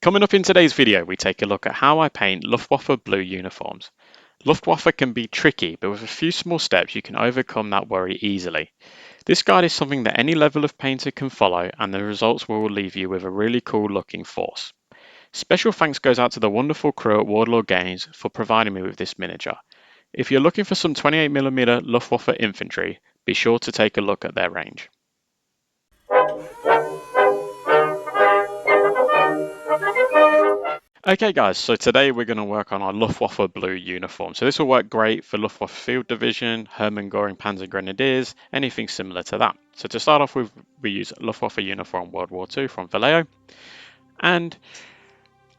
Coming up in today's video, we take a look at how I paint Luftwaffe Blue uniforms. Luftwaffe can be tricky, but with a few small steps you can overcome that worry easily. This guide is something that any level of painter can follow, and the results will leave you with a really cool looking force. Special thanks goes out to the wonderful crew at Warlord Games for providing me with this miniature. If you're looking for some 28mm Luftwaffe infantry, be sure to take a look at their range. Okay guys, so today we're going to work on our Luftwaffe Blue uniform. So this will work great for Luftwaffe Field Division, Hermann Göring Panzer Grenadiers, anything similar to that. So to start off with, we use Luftwaffe Uniform World War II from Vallejo. And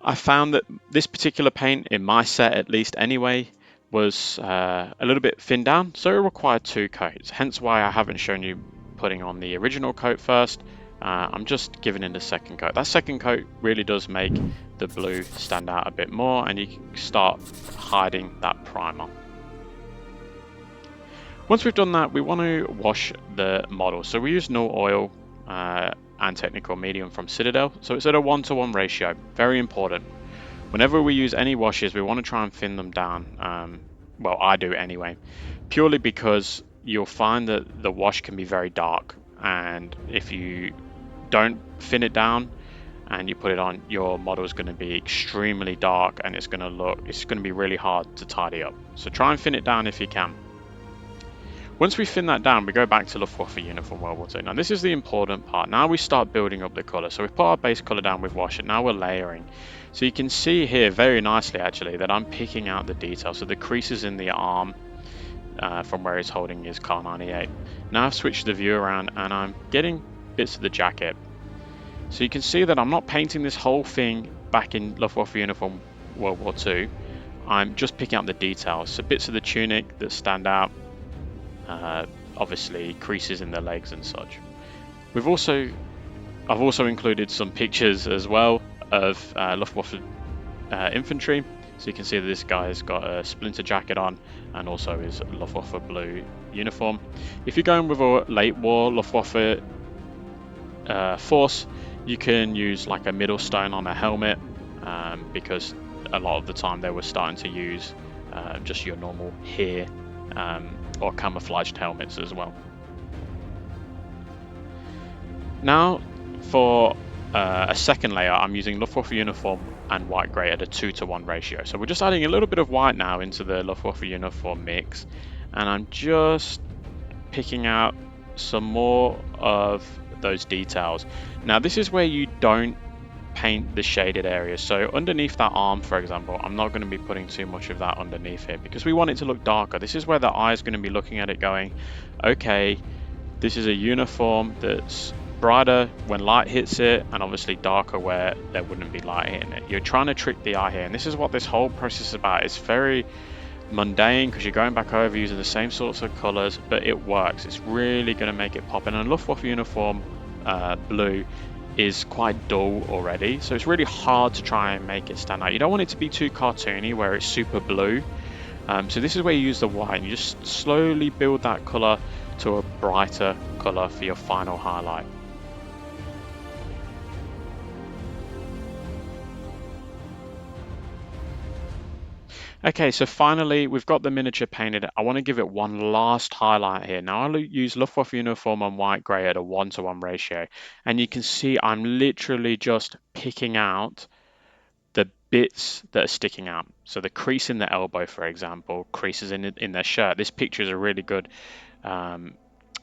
I found that this particular paint, in my set at least anyway, was a little bit thinned down, so it required two coats. Hence why I haven't shown you putting on the original coat first. I'm just giving in the second coat. That second coat really does make the blue stand out a bit more, and you can start hiding that primer. Once we've done that, we want to wash the model. So we use null oil and technical medium from Citadel. So it's at a 1:1 ratio, very important. Whenever we use any washes, we want to try and thin them down. Well, I do anyway, purely because you'll find that the wash can be very dark, and if you don't thin it down and you put it on, your model is going to be extremely dark, and it's going to be really hard to tidy up. So try and thin it down if you can. Once we thin that down, we go back to Luftwaffe Uniform World War II. Now this is the important part. Now we start building up the colour. So we've put our base colour down with wash, and now we're layering. So you can see here very nicely actually that I'm picking out the details. So the creases in the arm from where he's holding his Kar 98. Now I've switched the view around and I'm getting bits of the jacket. So you can see that I'm not painting this whole thing back in Luftwaffe Uniform World War II. I'm just picking out the details. So bits of the tunic that stand out. Obviously creases in the legs and such. I've also included some pictures as well of Luftwaffe infantry, so you can see that this guy's got a splinter jacket on and also his Luftwaffe blue uniform. If you're going with a late war Luftwaffe force, you can use like a middle stone on a helmet, because a lot of the time they were starting to use just your normal hair or camouflaged helmets as well. Now for a second layer, I'm using Luftwaffe uniform and white grey at a 2:1 ratio. So we're just adding a little bit of white now into the Luftwaffe uniform mix, and I'm just picking out some more of those details. Now this is where you don't paint the shaded areas. So underneath that arm, for example, I'm not going to be putting too much of that underneath here because we want it to look darker. This is where the eye is going to be looking at it going, okay, this is a uniform that's brighter when light hits it and obviously darker where there wouldn't be light hitting it. You're trying to trick the eye here, and this is what this whole process is about. It's very mundane because you're going back over using the same sorts of colors, but it works. It's really going to make it pop. And a Luftwaffe uniform blue is quite dull already, so it's really hard to try and make it stand out. You don't want it to be too cartoony where it's super blue. So this is where you use the white, and you just slowly build that color to a brighter color for your final highlight. Okay, so finally we've got the miniature painted. I want to give it one last highlight here. Now I'll use Luftwaffe uniform on white grey at a 1:1 ratio, and you can see I'm literally just picking out the bits that are sticking out. So the crease in the elbow, for example, creases in their shirt. This picture is a really good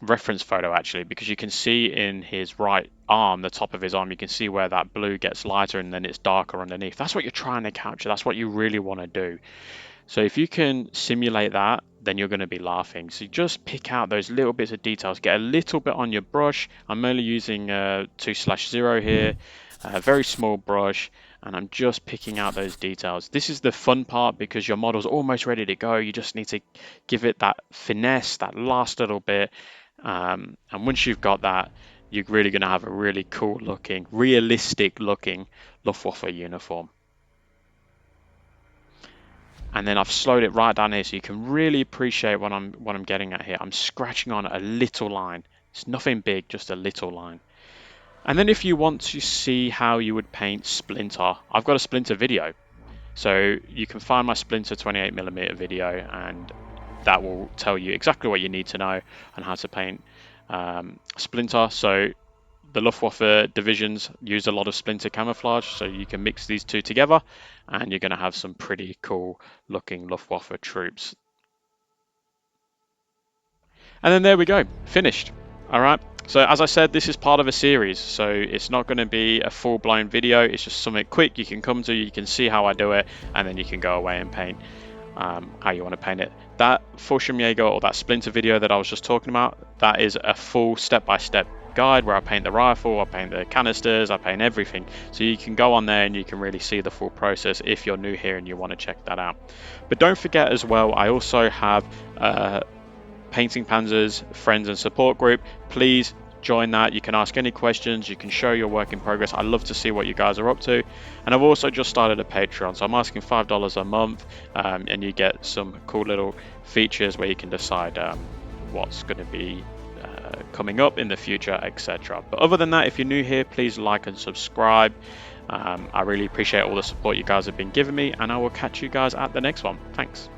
reference photo actually, because you can see in his right arm, the top of his arm, you can see where that blue gets lighter and then it's darker underneath. That's what you're trying to capture. That's what you really want to do. So if you can simulate that, then you're going to be laughing. So you just pick out those little bits of details, get a little bit on your brush. I'm only using 2/0 here, a very small brush, and I'm just picking out those details. This is the fun part because your model's almost ready to go. You just need to give it that finesse, that last little bit. And once you've got that, you're really going to have a really cool looking, realistic looking Luftwaffe uniform. And then I've slowed it right down here so you can really appreciate what I'm getting at here. I'm scratching on a little line. It's nothing big, just a little line. And then if you want to see how you would paint Splinter, I've got a Splinter video. So you can find my Splinter 28mm video, and that will tell you exactly what you need to know on how to paint Splinter. So the Luftwaffe divisions use a lot of Splinter camouflage, so you can mix these two together and you're going to have some pretty cool looking Luftwaffe troops. And then there we go, finished. All right. So as I said, this is part of a series, so it's not going to be a full-blown video. It's just something quick you can come to, you can see how I do it, and then you can go away and paint how you want to paint it. That Fallschirmjäger or that Splinter video that I was just talking about, that is a full step-by-step guide where I paint the rifle, I paint the canisters, I paint everything. So you can go on there and you can really see the full process if you're new here and you want to check that out. But don't forget as well, I also have Painting Panzers friends and support group. Please join that. You can ask any questions, you can show your work in progress. I love to see what you guys are up to. And I've also just started a Patreon, so I'm asking $5 a month, and you get some cool little features where you can decide what's going to be coming up in the future, etc. But other than that, if you're new here, please like and subscribe. I really appreciate all the support you guys have been giving me, and I will catch you guys at the next one. Thanks.